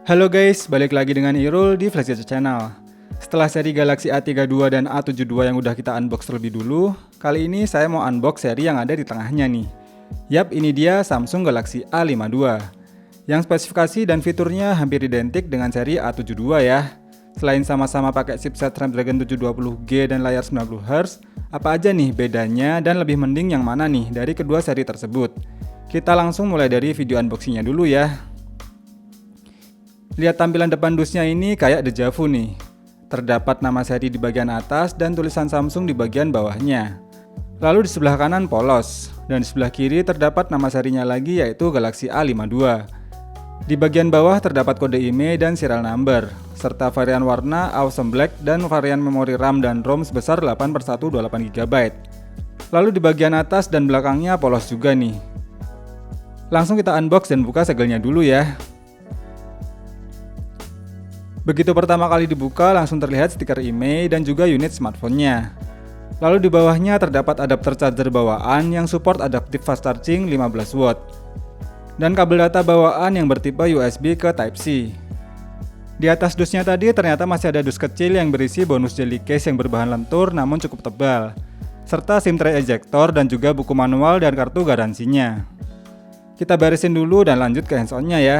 Halo guys, balik lagi dengan Irul di Flash Gadget Channel. Setelah seri Galaxy A32 dan A72 yang udah kita unbox terlebih dulu, kali ini saya mau unbox seri yang ada di tengahnya nih. Yap, ini dia Samsung Galaxy A52. Yang spesifikasi dan fiturnya hampir identik dengan seri A72 ya. Selain sama-sama pakai chipset Snapdragon 720G dan layar 90Hz, apa aja nih bedanya dan lebih mending yang mana nih dari kedua seri tersebut? Kita langsung mulai dari video unboxingnya dulu ya. Lihat tampilan depan dusnya ini kayak dejavu nih. Terdapat nama seri di bagian atas dan tulisan Samsung di bagian bawahnya. Lalu di sebelah kanan polos, dan di sebelah kiri terdapat nama serinya lagi yaitu Galaxy A52. Di bagian bawah terdapat kode IMEI dan serial number, serta varian warna Awesome Black dan varian memori RAM dan ROM sebesar 8/128GB. Lalu di bagian atas dan belakangnya polos juga nih. Langsung kita unbox dan buka segelnya dulu ya. Begitu pertama kali dibuka langsung terlihat stiker IMEI dan juga unit smartphone-nya. Lalu di bawahnya terdapat adapter charger bawaan yang support adaptive fast charging 15W. Dan kabel data bawaan yang bertipe USB ke Type-C. Di atas dusnya tadi ternyata masih ada dus kecil yang berisi bonus jelly case yang berbahan lentur namun cukup tebal. Serta SIM tray ejector dan juga buku manual dan kartu garansinya. Kita barisin dulu dan lanjut ke hands-on-nya ya.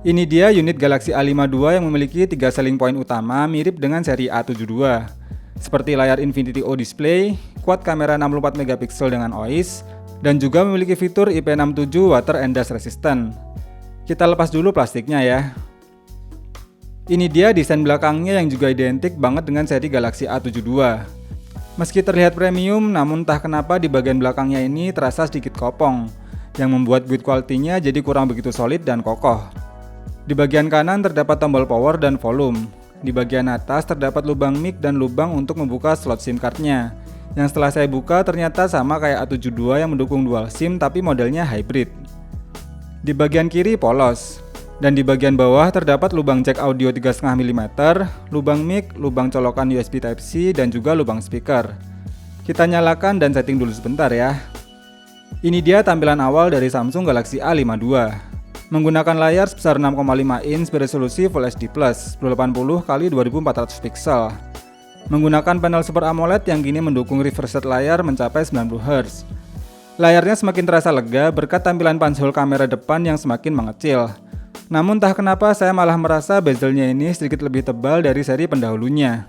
Ini dia unit Galaxy A52 yang memiliki 3 selling point utama mirip dengan seri A72. Seperti layar Infinity O display, quad kamera 64MP dengan OIS, dan juga memiliki fitur IP67 water and dust resistant. Kita lepas dulu plastiknya ya. Ini dia desain belakangnya yang juga identik banget dengan seri Galaxy A72. Meski terlihat premium, namun entah kenapa di bagian belakangnya ini terasa sedikit kopong, yang membuat build quality-nya jadi kurang begitu solid dan kokoh. Di bagian kanan terdapat tombol power dan volume. Di bagian atas terdapat lubang mic dan lubang untuk membuka slot SIM card-nya. Yang setelah saya buka ternyata sama kayak A72 yang mendukung dual SIM tapi modelnya hybrid. Di bagian kiri polos. Dan di bagian bawah terdapat lubang jack audio 3,5 mm, lubang mic, lubang colokan USB Type-C dan juga lubang speaker. Kita nyalakan dan setting dulu sebentar ya. Ini dia tampilan awal dari Samsung Galaxy A52. Menggunakan layar sebesar 6,5 inch beresolusi Full HD+, 1080x2400 pixel. Menggunakan panel Super AMOLED yang kini mendukung refresh rate layar mencapai 90Hz. Layarnya semakin terasa lega berkat tampilan punch hole kamera depan yang semakin mengecil. Namun entah kenapa saya malah merasa bezelnya ini sedikit lebih tebal dari seri pendahulunya.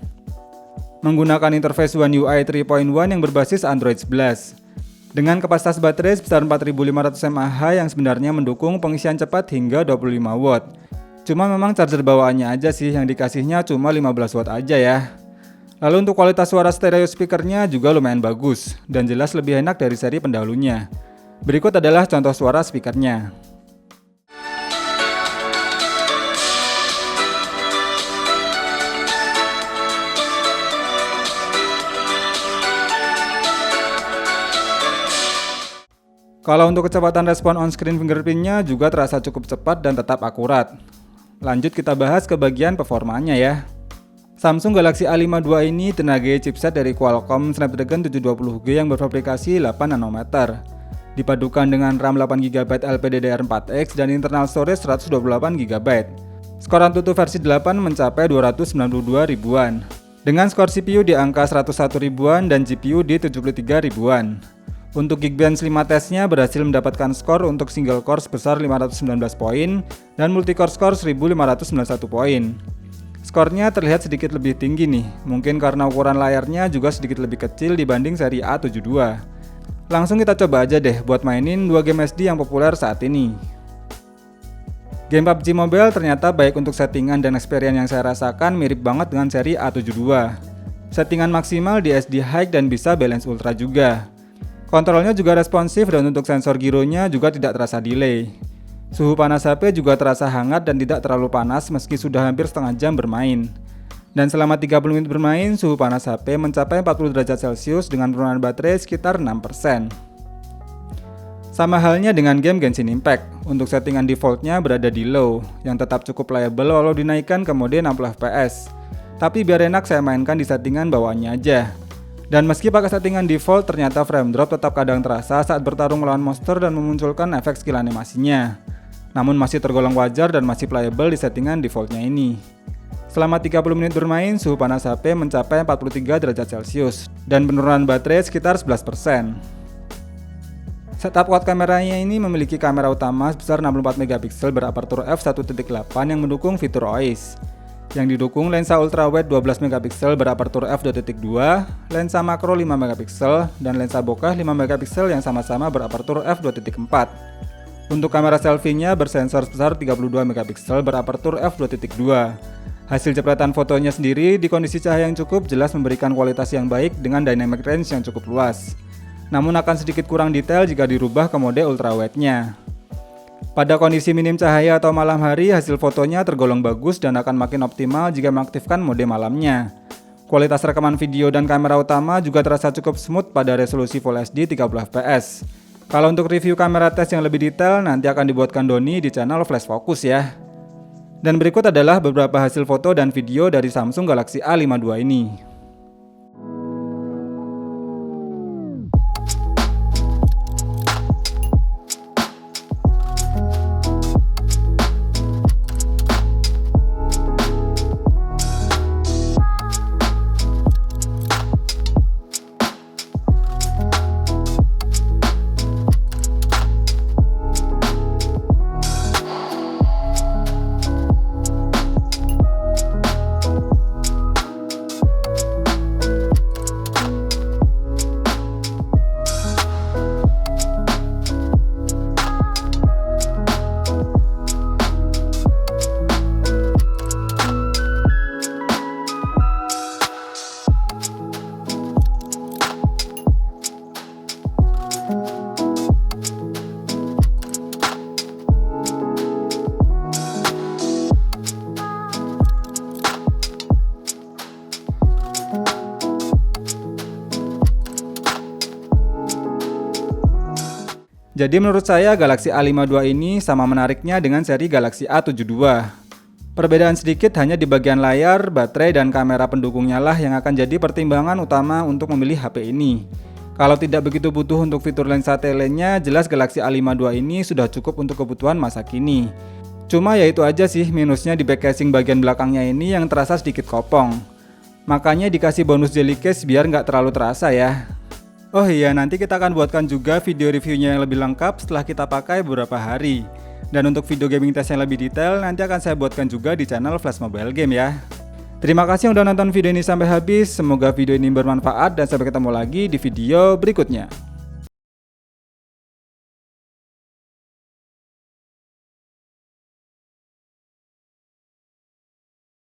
Menggunakan interface One UI 3.1 yang berbasis Android 11. Dengan kapasitas baterai sebesar 4500 mAh yang sebenarnya mendukung pengisian cepat hingga 25W. Cuma memang charger bawaannya aja sih yang dikasihnya cuma 15W aja ya. Lalu untuk kualitas suara stereo speakernya juga lumayan bagus dan jelas lebih enak dari seri pendahulunya. Berikut adalah contoh suara speakernya. Kalau untuk kecepatan respon on-screen fingerprint-nya juga terasa cukup cepat dan tetap akurat. Lanjut kita bahas ke bagian performanya ya. Samsung Galaxy A52 ini tenagai chipset dari Qualcomm Snapdragon 720G yang berfabrikasi 8nm. Dipadukan dengan RAM 8GB LPDDR4X dan internal storage 128GB. Skor AnTuTu versi 8 mencapai 292 ribuan. Dengan skor CPU di angka 101 ribuan dan GPU di 73 ribuan. Untuk Geekbench 5 tesnya berhasil mendapatkan skor untuk single core sebesar 519 poin dan multi-core skor 1591 poin. Skornya terlihat sedikit lebih tinggi nih, mungkin karena ukuran layarnya juga sedikit lebih kecil dibanding seri A72. Langsung kita coba aja deh buat mainin 2 game SD yang populer saat ini. Game PUBG Mobile ternyata baik untuk settingan dan experience yang saya rasakan mirip banget dengan seri A72. Settingan maksimal di SD High dan bisa balance ultra juga. Kontrolnya juga responsif dan untuk sensor gironya juga tidak terasa delay. Suhu panas HP juga terasa hangat dan tidak terlalu panas meski sudah hampir setengah jam bermain. Dan selama 30 menit bermain, suhu panas HP mencapai 40 derajat Celcius dengan penurunan baterai sekitar 6%. Sama halnya dengan game Genshin Impact, untuk settingan defaultnya berada di low, yang tetap cukup playable walau dinaikkan ke mode 60fps. Tapi biar enak saya mainkan di settingan bawaannya aja. Dan meski pakai settingan default, ternyata frame drop tetap kadang terasa saat bertarung melawan monster dan memunculkan efek skill animasinya. namun masih tergolong wajar dan masih playable di settingan defaultnya ini. Selama 30 menit bermain, suhu panas HP mencapai 43 derajat Celcius dan penurunan baterai sekitar 11%. Setup quad kameranya ini memiliki kamera utama sebesar 64 megapiksel berapertur f1.8 yang mendukung fitur OIS. Yang didukung lensa ultrawide 12 megapiksel berapertur f2.2, lensa makro 5 megapiksel, dan lensa bokeh 5 megapiksel yang sama-sama berapertur f2.4. Untuk kamera selfie-nya bersensor sebesar 32 megapiksel berapertur f2.2. Hasil jepretan fotonya sendiri di kondisi cahaya yang cukup jelas memberikan kualitas yang baik dengan dynamic range yang cukup luas. Namun akan sedikit kurang detail jika dirubah ke mode ultrawide-nya. Pada kondisi minim cahaya atau malam hari, hasil fotonya tergolong bagus dan akan makin optimal jika mengaktifkan mode malamnya. Kualitas rekaman video dan kamera utama juga terasa cukup smooth pada resolusi Full HD 30 fps. Kalau untuk review kamera tes yang lebih detail nanti akan dibuatkan Doni di channel Flash Focus ya. Dan berikut adalah beberapa hasil foto dan video dari Samsung Galaxy A52 ini. Jadi menurut saya Galaxy A52 ini sama menariknya dengan seri Galaxy A72. Perbedaan sedikit hanya di bagian layar, baterai, dan kamera pendukungnya lah yang akan jadi pertimbangan utama untuk memilih HP ini. Kalau tidak begitu butuh untuk fitur lensa tele-nya, jelas Galaxy A52 ini sudah cukup untuk kebutuhan masa kini. Cuma ya itu aja sih minusnya di back casing bagian belakangnya ini yang terasa sedikit kopong. Makanya dikasih bonus jelly case biar nggak terlalu terasa ya. Oh iya, nanti kita akan buatkan juga video reviewnya yang lebih lengkap setelah kita pakai beberapa hari. Dan untuk video gaming test yang lebih detail nanti akan saya buatkan juga di channel Flash Mobile Game ya. Terima kasih yang udah nonton video ini sampai habis, semoga video ini bermanfaat dan sampai ketemu lagi di video berikutnya.